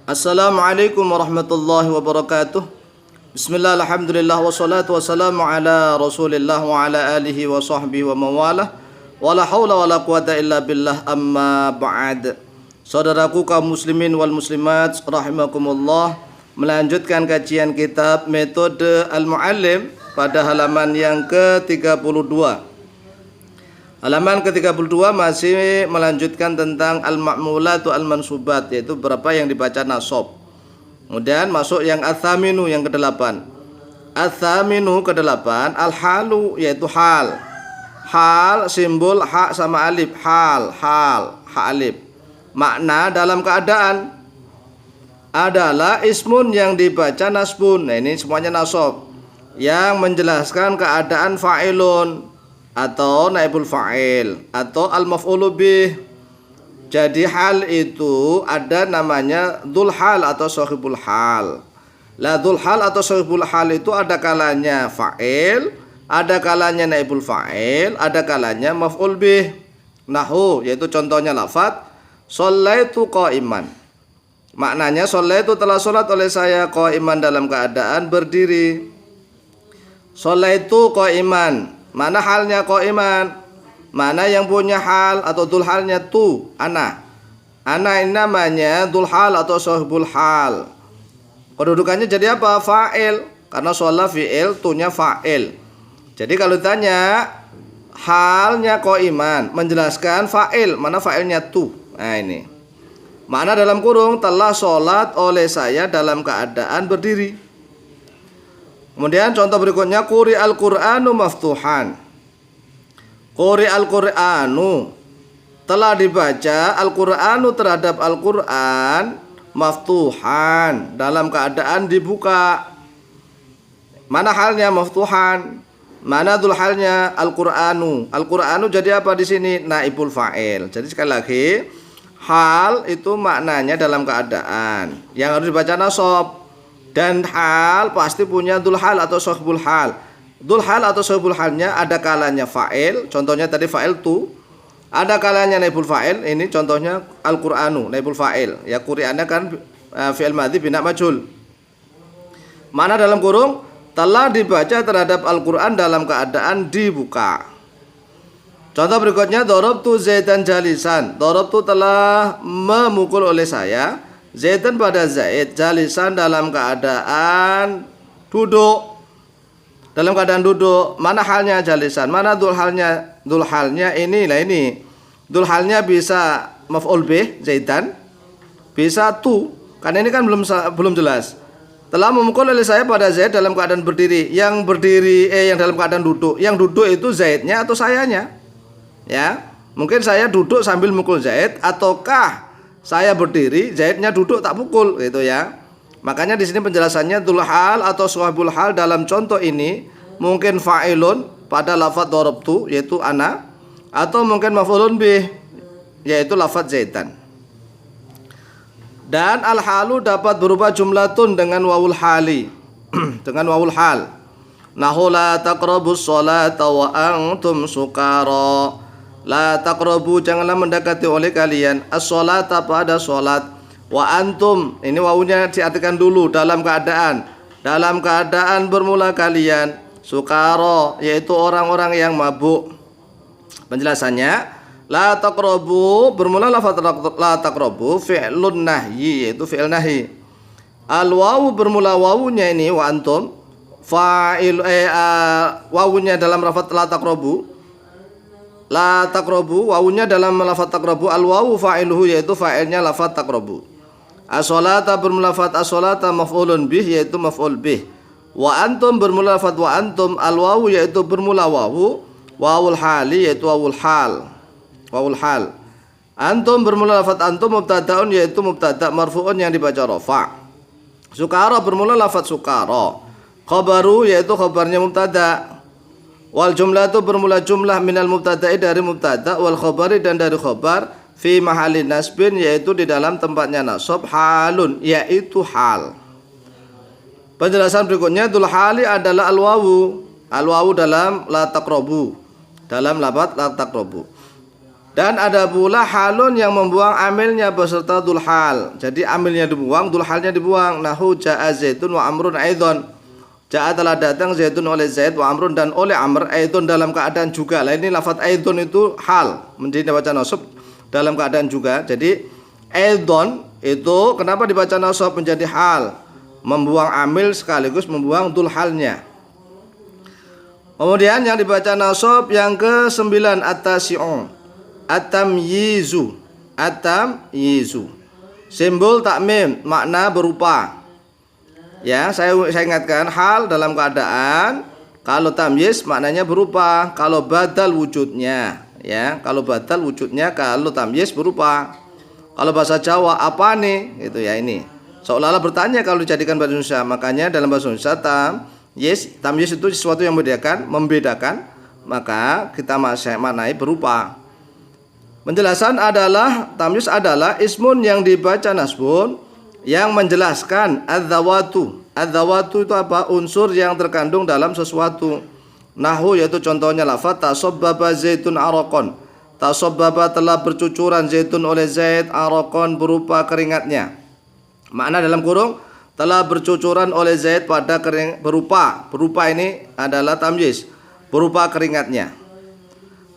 Assalamualaikum warahmatullahi wabarakatuh. Bismillah, alhamdulillah, wassalatu wassalamu ala rasulillah wa ala alihi wa sahbihi wa mawalah. Wala hawla wala quwata illa billah, amma ba'd. Saudaraku kaum muslimin wal muslimat rahimakumullah, melanjutkan kajian kitab Metode Al-Muallim pada halaman yang ke-32. Halaman ke-32 masih melanjutkan tentang al-ma'mulatu al-mansubat, yaitu berapa yang dibaca nasab. Kemudian masuk yang ats-tsaminu, yang ke-8. Ats-tsaminu ke-8, al-halu, yaitu hal. Hal simbol ha sama alif, hal, ha alif. Makna dalam keadaan adalah ismun yang dibaca nasbun. Nah, ini semuanya nasab yang menjelaskan keadaan fa'ilun atau naibul fa'il atau al-maf'ulu bih. Jadi hal itu ada namanya dzul hal atau shahibul hal. La dzul hal atau shahibul hal itu ada kalanya fa'il, ada kalanya naibul fa'il, ada kalanya maf'ul bih. Nahu, yaitu contohnya lafaz shallaitu qa'iman. Maknanya shallaitu telah salat oleh saya qa'iman dalam keadaan berdiri. Shallaitu qa'iman. Mana halnya qa'iman? Mana yang punya hal atau dzul halnya tu? Ana. Ana ini namanya dzul hal atau shahibul hal. Kedudukannya jadi apa? Fa'il. Karena sholla fi'il, tunya fa'il. Jadi kalau ditanya halnya qa'iman, menjelaskan fa'il. Mana fa'ilnya tu? Nah ini. Mana dalam kurung telah sholat oleh saya dalam keadaan berdiri. Kemudian contoh berikutnya quri al-Qur'anu maftuhan. Quri al-Qur'anu, telah dibaca al-Qur'anu terhadap Al-Qur'an maftuhan, dalam keadaan dibuka. Mana halnya maftuhan? Mana dzul halnya al-Qur'anu? Al-Qur'anu jadi apa di sini? Naibul fa'il. Jadi sekali lagi, hal itu maknanya dalam keadaan yang harus dibaca nasab. Dan hal pasti punya dzul hal atau shahibul hal. Dzul hal atau shahibul halnya ada kalanya fa'il, contohnya tadi fa'il tu. Ada kalanya naibul fa'il, ini contohnya al-Qur'anu, naibul fa'il. Ya Qur'annya kan fi'il madhi bina majhul. Mana dalam kurung telah dibaca terhadap Al-Qur'an dalam keadaan dibuka. Contoh berikutnya darabtu Zaidan jalisan. Darabtu telah memukul oleh saya Zaidan pada Zaid jalisan dalam keadaan duduk. Dalam keadaan duduk. Mana halnya jalisan? Mana dzul halnya? Dzul halnya ini. Nah ini. Dzul halnya bisa maf'ul bih Zaidan, bisa tu. Karena ini kan belum jelas. Telah memukul oleh saya pada Zaid dalam keadaan berdiri. Yang berdiri yang dalam keadaan duduk. Yang duduk itu Zaidnya atau sayanya? Ya. Mungkin saya duduk sambil mukul Zaid, ataukah saya berdiri, Zaidnya duduk tak pukul, gitu ya. Makanya di sini penjelasannya dzul hal atau shahibul hal dalam contoh ini mungkin fa'ilun pada lafaz darabtu yaitu ana, atau mungkin maf'ulun bih yaitu lafaz Zaidan. Dan al-halu dapat berubah jumlatun dengan wawul hali dengan wawul hal. Nahu la taqrabus sholata wa antum sukara. La taqrabu, janganlah mendekati oleh kalian as-sholata pada sholat. Wa antum, ini wawunya diartikan dulu dalam keadaan bermula kalian sukara, yaitu orang-orang yang mabuk. Penjelasannya la taqrabu bermula lafaz la taqrabu fi'lun nahyi, yaitu fi'il nahyi. Al wawu bermula wawunya ini wa antum fa'il wawunya dalam lafaz la taqrabu. La taqrabu, wawunya dalam lafaz taqrabu, al wawu fa'iluhu, yaitu fa'ilnya lafaz taqrabu. As-sholata bermula lafaz as-sholata maf'ulun bih, yaitu maf'ul bih. Wa antum bermula lafaz wa antum, al wawu yaitu bermula wawu, wawul hali yaitu wawul hal. Wawul hal. Antum bermula lafaz antum mubtada'un, yaitu mubtada' marfu'un yang dibaca rafa'. Sukara bermula lafaz sukara. Khabaru yaitu khabarnya mubtada'. Wal jumlatu bermula jumlah minal mubtada'i dari mubtada', wal khabari dan dari khabar, fi mahalin nasbin yaitu di dalam tempatnya nasab, halun yaitu hal. Penjelasan berikutnya dzul hali adalah al wawu. Al wawu dalam la taqrabu, dalam lafaz la taqrabu. Dan ada pula halun yang membuang amilnya beserta dul hal. Jadi amilnya dibuang, dul halnya dibuang. Nahu ja'a Zaidun wa Amrun aidon. Ja'a telah datang Zaidun oleh Zaid wa Amrun dan oleh Amr aidon dalam keadaan juga. Lah ini lafaz aidon itu hal, menjadi dibaca nasab dalam keadaan juga. Jadi aidon itu kenapa dibaca nasab menjadi hal? Membuang amil sekaligus membuang dul halnya. Kemudian yang dibaca nasab yang ke-9 at-tasi'un. At-tamyizu. At-tamyizu. Simbol takmim, makna berupa. Ya, saya ingatkan hal dalam keadaan kalau tamyiz maknanya berupa, kalau badal wujudnya, ya. Kalau badal wujudnya, kalau tamyiz berupa. Kalau bahasa Jawa apa nih? Itu ya ini. Seolah-olah bertanya kalau dijadikan bahasa Indonesia. Makanya dalam bahasa Indonesia tamyiz itu sesuatu yang membedakan, maka kita maknai berupa. Penjelasan adalah tamyiz adalah ismun yang dibaca nasbun yang menjelaskan adzawatu. Adzawatu itu apa? Unsur yang terkandung dalam sesuatu. Nahu yaitu contohnya lafaz tasabbaba zaitun araqon. Tasabbaba telah bercucuran zaitun oleh Zaid araqon berupa keringatnya. Makna dalam kurung telah bercucuran oleh Zaid pada berupa ini adalah tamyiz, berupa keringatnya.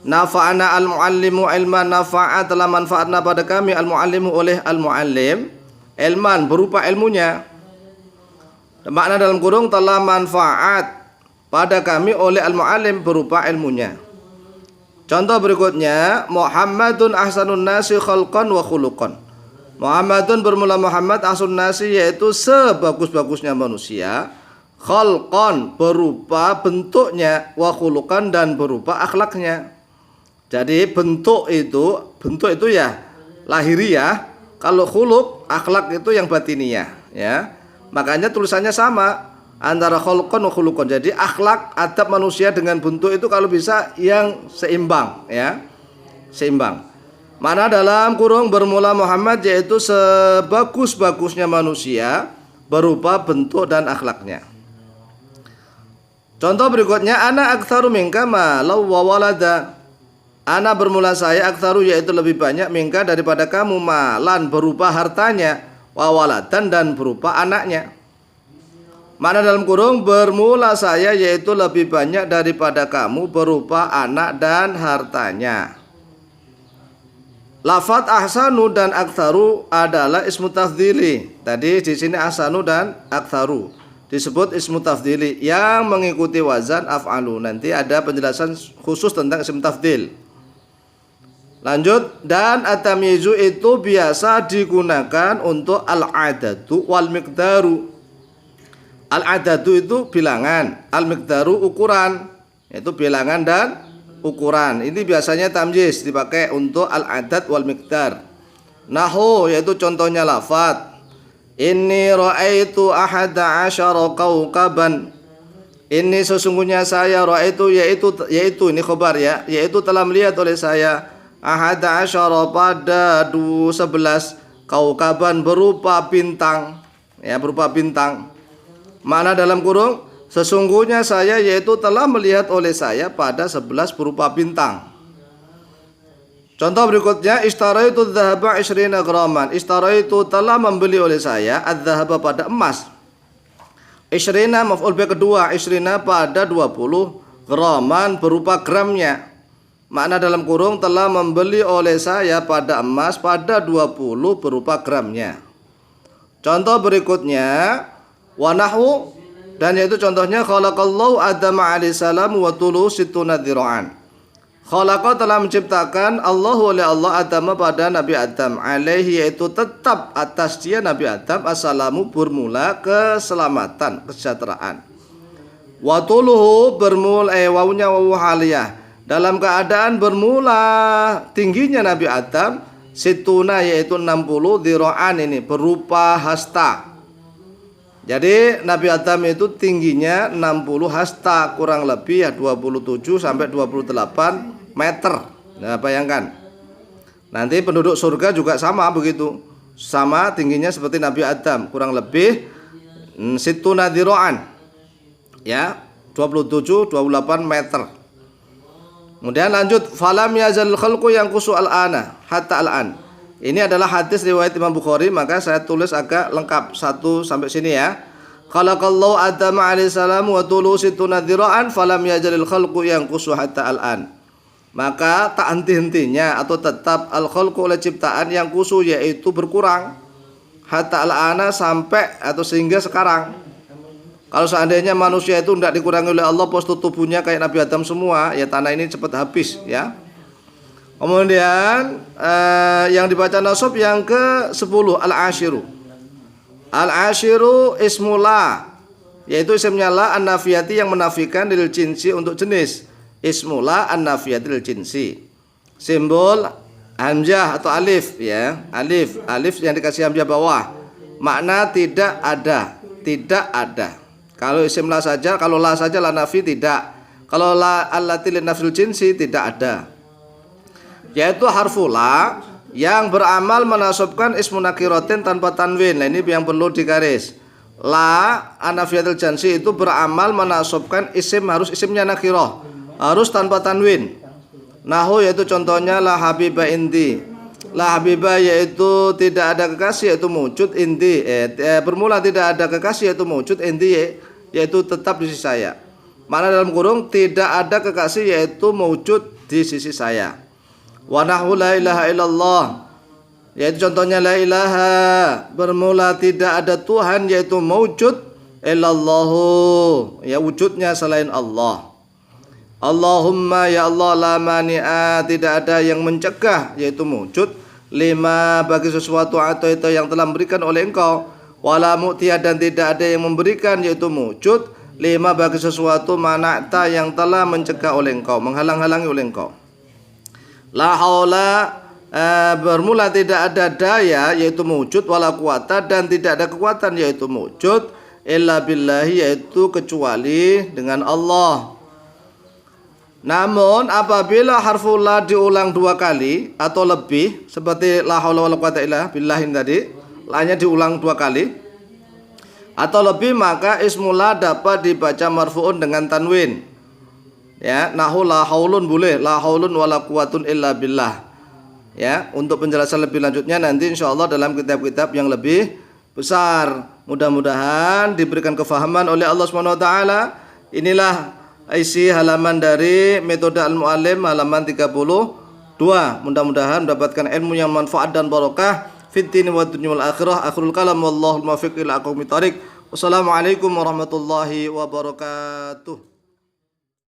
Nafa'ana al-muallimu ilman, nafa'a telah manfaatna pada kami al-muallimu oleh al-muallim ilman berupa ilmunya. Makna dalam kurung telah manfaat pada kami oleh al-muallim berupa ilmunya. Contoh berikutnya, Muhammadun ahsanun nasi khalqan wa khuluqan. Muhammadun bermula Muhammad ahsanun nasi yaitu sebagus-bagusnya manusia, khalqan berupa bentuknya, wa khuluqan dan berupa akhlaknya. Jadi bentuk itu ya lahiriah, kalau khuluq akhlak itu yang batiniah, ya. Makanya tulisannya sama antara khalqan wa khuluqan. Jadi akhlak adab manusia dengan bentuk itu kalau bisa yang seimbang, ya. Seimbang. Mana dalam kurung bermula Muhammad yaitu sebagus-bagusnya manusia berupa bentuk dan akhlaknya. Contoh berikutnya, ana aktsaru minka malau wa walada. Ana bermula saya aktsaru yaitu lebih banyak minka daripada kamu malan berupa hartanya, wa waladan dan berupa anaknya. Mana dalam kurung bermula saya yaitu lebih banyak daripada kamu berupa anak dan hartanya. Lafaz ahsanu dan aktsaru adalah ismu tafdhili. Tadi di sini ahsanu dan aktsaru disebut ismu tafdhili yang mengikuti wazan af'alu. Nanti ada penjelasan khusus tentang ismu tafdhil. Lanjut, dan at-tamyizu itu biasa digunakan untuk al-adadu wal miqdaru. Al-adadu itu bilangan, al-miqdaru ukuran, yaitu bilangan dan ukuran. Ini biasanya tamyiz dipakai untuk al-adad wal miqdar. Nahu yaitu contohnya lafaz inni ra'aitu ahada asyara kaukaban. Ini sesungguhnya saya ra'aitu yaitu ini khabar ya, yaitu telah melihat oleh saya ahada asyara pada 11 kaukaban berupa bintang, ya, berupa bintang. Makna dalam kurung sesungguhnya saya yaitu telah melihat oleh saya pada 11 berupa bintang. Contoh berikutnya, ishtaraitu dzahaba 20 graman. Ishtaraitu telah membeli oleh saya adzahaba pada emas. 20 maf'ul bi kedua, 20 pada 20 graman berupa gramnya. Makna dalam kurung telah membeli oleh saya pada emas pada 20 berupa gramnya. Contoh berikutnya, wa nahwu dan yaitu contohnya khalaqallahu Adama alaihi salam wa tulu situna dzira'an. Khalaqa telah menciptakan Allahu oleh Allah Adama pada Nabi Adam alaihi yaitu tetap atas dia Nabi Adam assalamu bermula keselamatan, kesejahteraan. Wa tuluhu bermula wawunya wawu haliyah dalam keadaan bermula tingginya Nabi Adam situna yaitu 60 dzira'an ini berupa hasta. Jadi Nabi Adam itu tingginya 60 hasta, kurang lebih ya 27 sampai 28 meter. Nah, bayangkan. Nanti penduduk surga juga sama begitu. Sama tingginya seperti Nabi Adam, kurang lebih situna dzira'an. Ya, 27 28 meter. Kemudian lanjut, falam yazalul khalqu yanqusu al-ana hatta al-an. Ini adalah hadis riwayat Imam Bukhari, maka saya tulis agak lengkap 1 sampai sini ya. Khalaqallahu Adama alaihi salam wa tulu situna dzira'an falam yazalul khalqu yanqusu hatta al-an. Maka tak henti-hentinya atau tetap al-khalqu oleh ciptaan yang kusu, yaitu berkurang hatta al-ana sampai atau sehingga sekarang. Kalau seandainya manusia itu tidak dikurangi oleh Allah postur tubuhnya kayak Nabi Adam semua, ya tanah ini cepat habis ya. Kemudian yang dibaca nasab yang ke-10 al-ashiru. Al-ashiru ismula, yaitu isimnya la an-nafiyati yang menafikan lil jinsi untuk jenis. Ismula an-nafiyati lil jinsi. Simbol hamzah atau alif ya. Alif yang dikasih hamzah bawah. Makna tidak ada, tidak ada. Kalau isim la saja, kalau la saja la nafi tidak. Kalau la allati lin nafil jinsi tidak ada. Yaitu harfu la yang beramal menasabkan ismu nakiratin tanpa tanwin. Nah, ini yang perlu digaris. La anafiyatul jinsi itu beramal menasabkan isim, harus isimnya nakirah, harus tanpa tanwin. Nahu yaitu contohnya la habiba indi. La habiba yaitu tidak ada kekasih yaitu wujud, indi bermula tidak ada kekasih yaitu wujud, indi yaitu tetap di sisi saya. Mana dalam kurung tidak ada kekasih yaitu wujud di sisi saya. Wa nahu la ilaha illallah, yaitu contohnya la ilaha bermula tidak ada Tuhan yaitu wujud, illallahu ya wujudnya selain Allah. Allahumma ya Allah la mani'a tidak ada yang mencegah yaitu wujud, lima bagi sesuatu atau itu yang telah memberikan oleh engkau, wala mu'tiya dan tidak ada yang memberikan yaitu wujud, lima bagi sesuatu mana'ta yang telah mencegah oleh engkau, menghalang-halangi oleh engkau. La haula bermula tidak ada daya yaitu wujud, wala quwata dan tidak ada kekuatan yaitu wujud, illa billahi yaitu kecuali dengan Allah. Namun apabila harfu la diulang 2 kali atau lebih, seperti la haula wala quwata illa billahi tadi, la-nya diulang 2 kali atau lebih, maka ismu la dapat dibaca marfu'un dengan tanwin. Ya, nahu la haulun boleh, la haulun wala quwatun illa billah. Ya, untuk penjelasan lebih lanjutnya nanti insyaallah dalam kitab-kitab yang lebih besar. Mudah-mudahan diberikan kefahaman oleh Allah Subhanahu wa taala. Inilah isi halaman dari metode Al-Muallim halaman 32. Mudah-mudahan mendapatkan ilmu yang manfaat dan barokah fid din wa dunya wal akhirah. Akhirul kalam wallahu muwaffiq ila aqwamit thariq. Wassalamualaikum warahmatullahi wabarakatuh.